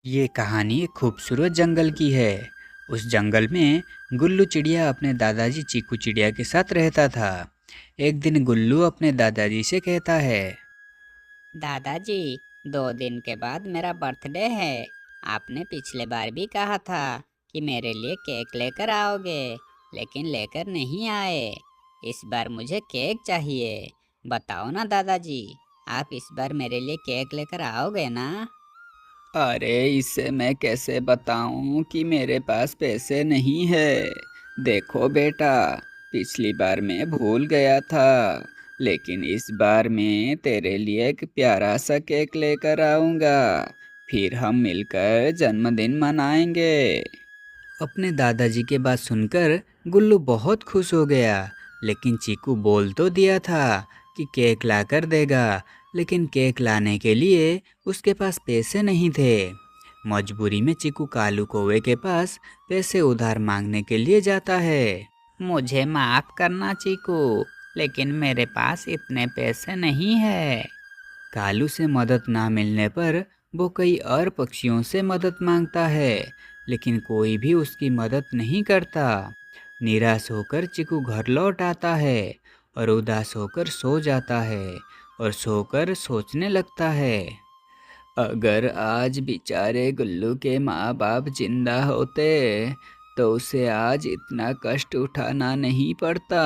ये कहानी एक खूबसूरत जंगल की है। उस जंगल में गुल्लू चिड़िया अपने दादाजी चीकू चिड़िया के साथ रहता था। एक दिन गुल्लू अपने दादाजी से कहता है। दादाजी, 2 दिन के बाद मेरा बर्थडे है। आपने पिछले बार भी कहा था कि मेरे लिए केक लेकर आओगे, लेकिन लेकर नहीं आए। इस बार मुझे केक चाहिए। बताओ ना दादाजी, आप इस बार मेरे लिए केक लेकर आओगे ना? अरे इससे मैं कैसे बताऊं कि मेरे पास पैसे नहीं है। देखो बेटा, पिछली बार मैं भूल गया था, लेकिन इस बार मैं तेरे लिए एक प्यारा सा केक लेकर आऊंगा। फिर हम मिलकर जन्मदिन मनाएंगे। अपने दादाजी के बात सुनकर गुल्लू बहुत खुश हो गया। लेकिन चीकू बोल तो दिया था कि केक ला कर देगा, लेकिन केक लाने के लिए उसके पास पैसे नहीं थे। मजबूरी में चीकू कालू कौवे के पास पैसे उधार मांगने के लिए जाता है। मुझे माफ करना चीकू, लेकिन मेरे पास इतने पैसे नहीं है। कालू से मदद ना मिलने पर वो कई और पक्षियों से मदद मांगता है, लेकिन कोई भी उसकी मदद नहीं करता। निराश होकर चिकू घर लौट आता है और उदास होकर सो जाता है और सोकर सोचने लगता है। अगर आज बेचारे गुल्लू के माँ बाप जिंदा होते तो उसे आज इतना कष्ट उठाना नहीं पड़ता।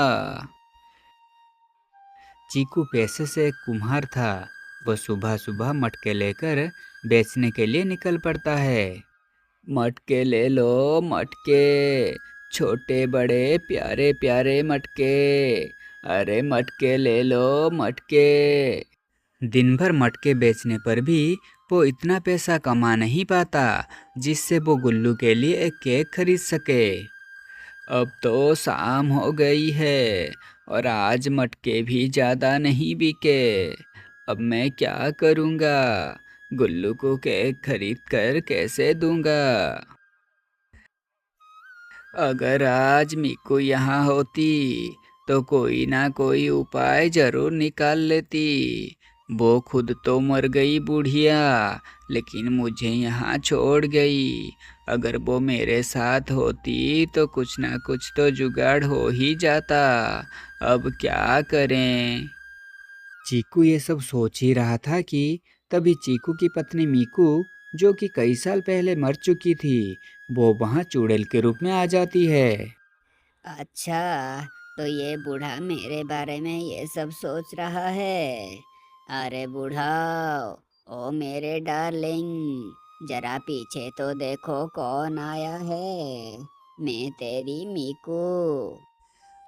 चीकू पेशे से एक कुम्हार था। वो सुबह सुबह मटके लेकर बेचने के लिए निकल पड़ता है। मटके ले लो मटके, छोटे बड़े प्यारे प्यारे मटके। अरे मटके ले लो मटके। दिन भर मटके बेचने पर भी वो इतना पैसा कमा नहीं पाता जिससे वो गुल्लू के लिए एक केक खरीद सके। अब तो शाम हो गई है और आज मटके भी ज़्यादा नहीं बिके। अब मैं क्या करूँगा? गुल्लू को केक खरीद कर कैसे दूंगा? अगर आज मीकू यहाँ होती तो कोई ना कोई उपाय जरूर निकाल लेती। वो खुद तो मर गई बुढ़िया, लेकिन मुझे यहाँ छोड़ गई। अगर वो मेरे साथ होती तो कुछ ना कुछ तो जुगाड़ हो ही जाता। अब क्या करें? चीकू ये सब सोच ही रहा था कि तभी चीकू की पत्नी मीकू, जो कि कई साल पहले मर चुकी थी, वो वहाँ चुड़ैल के रूप में आ जाती है। अच्छा, तो ये बूढ़ा मेरे बारे में ये सब सोच रहा है। अरे बूढ़ा, ओ मेरे डार्लिंग, जरा पीछे तो देखो कौन आया है। मैं तेरी मीकू।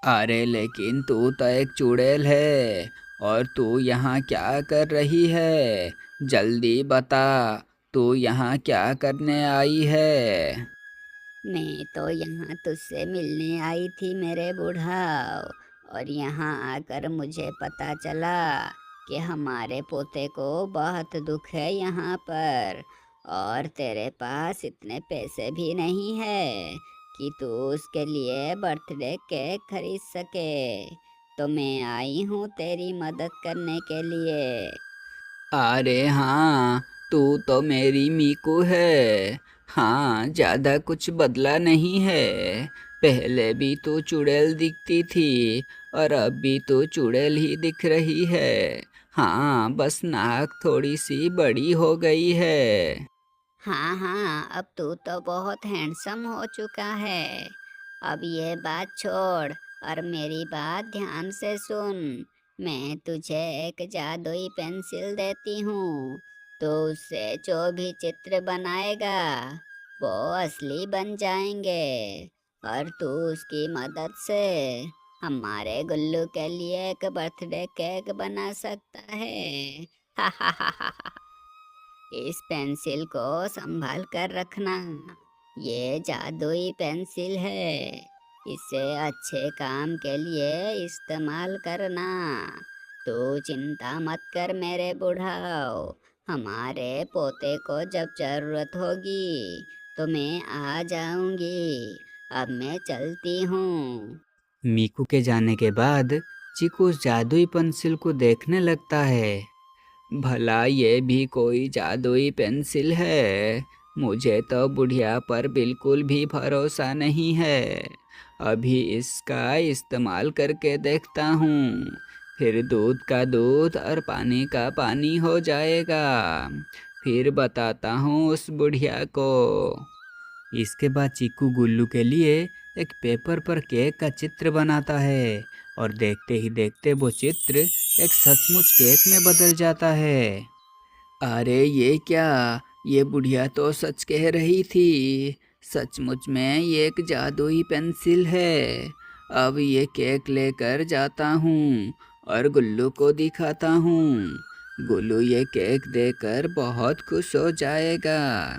अरे लेकिन तू तो एक चुड़ैल है, और तू यहाँ क्या कर रही है? जल्दी बता, तू यहाँ क्या करने आई है? मैं तो यहाँ तुझसे मिलने आई थी मेरे बूढ़ा, और यहाँ आकर मुझे पता चला कि हमारे पोते को बहुत दुख है यहाँ पर, और तेरे पास इतने पैसे भी नहीं है कि तू उसके लिए बर्थडे केक खरीद सके। तो मैं आई हूँ तेरी मदद करने के लिए। अरे हाँ, तू तो मेरी मीकू है। हाँ, ज़्यादा कुछ बदला नहीं है। पहले भी तू चुड़ैल दिखती थी और अब भी तू चुड़ैल ही दिख रही है। हाँ, बस नाक थोड़ी सी बड़ी हो गई है। हाँ हाँ, अब तू तो बहुत हैंडसम हो चुका है। अब ये बात छोड़ और मेरी बात ध्यान से सुन। मैं तुझे एक जादुई पेंसिल देती हूँ। तो उससे जो भी चित्र बनाएगा वो असली बन जाएंगे, और तू उसकी मदद से हमारे गुल्लू के लिए एक बर्थडे केक बना सकता है। हा हा हा हा। इस पेंसिल को संभाल कर रखना। ये जादुई पेंसिल है। इसे अच्छे काम के लिए इस्तेमाल करना। तू चिंता मत कर मेरे बुढ़ाओ। हमारे पोते को जब जरूरत होगी तो मैं आ जाऊंगी। अब मैं चलती हूँ। मीकू के जाने के बाद चीकू उस जादुई पेंसिल को देखने लगता है। भला ये भी कोई जादुई पेंसिल है? मुझे तो बुढ़िया पर बिल्कुल भी भरोसा नहीं है। अभी इसका इस्तेमाल करके देखता हूँ, फिर दूध का दूध और पानी का पानी हो जाएगा। फिर बताता हूँ उस बुढ़िया को। इसके बाद चीकू गुल्लू के लिए एक पेपर पर केक का चित्र बनाता है और देखते ही देखते वो चित्र एक सचमुच केक में बदल जाता है। अरे ये क्या, ये बुढ़िया तो सच कह रही थी। सचमुच में ये एक जादुई पेंसिल है। अब ये केक लेकर जाता हूँ और गुल्लू को दिखाता हूँ। गुल्लू ये केक देकर बहुत खुश हो जाएगा।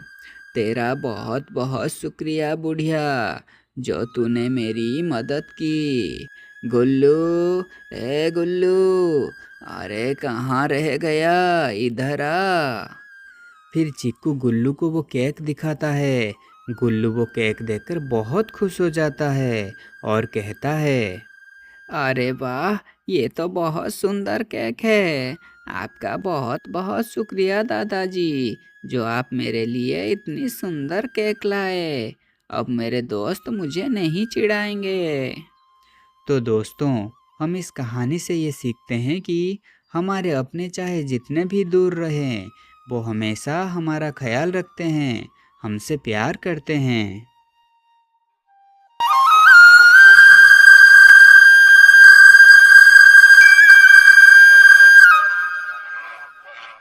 तेरा बहुत बहुत शुक्रिया बुढ़िया, जो तूने मेरी मदद की। गुल्लू, ए गुल्लू, अरे कहाँ रह गया, इधर आ। फिर चिक्कू गुल्लू को वो केक दिखाता है। गुल्लू वो केक देखकर बहुत खुश हो जाता है और कहता है, अरे वाह, ये तो बहुत सुंदर केक है। आपका बहुत बहुत शुक्रिया दादाजी, जो आप मेरे लिए इतनी सुंदर केक लाए। अब मेरे दोस्त मुझे नहीं चिढ़ाएंगे। तो दोस्तों, हम इस कहानी से ये सीखते हैं कि हमारे अपने चाहे जितने भी दूर रहें, वो हमेशा हमारा ख्याल रखते हैं, हमसे प्यार करते हैं।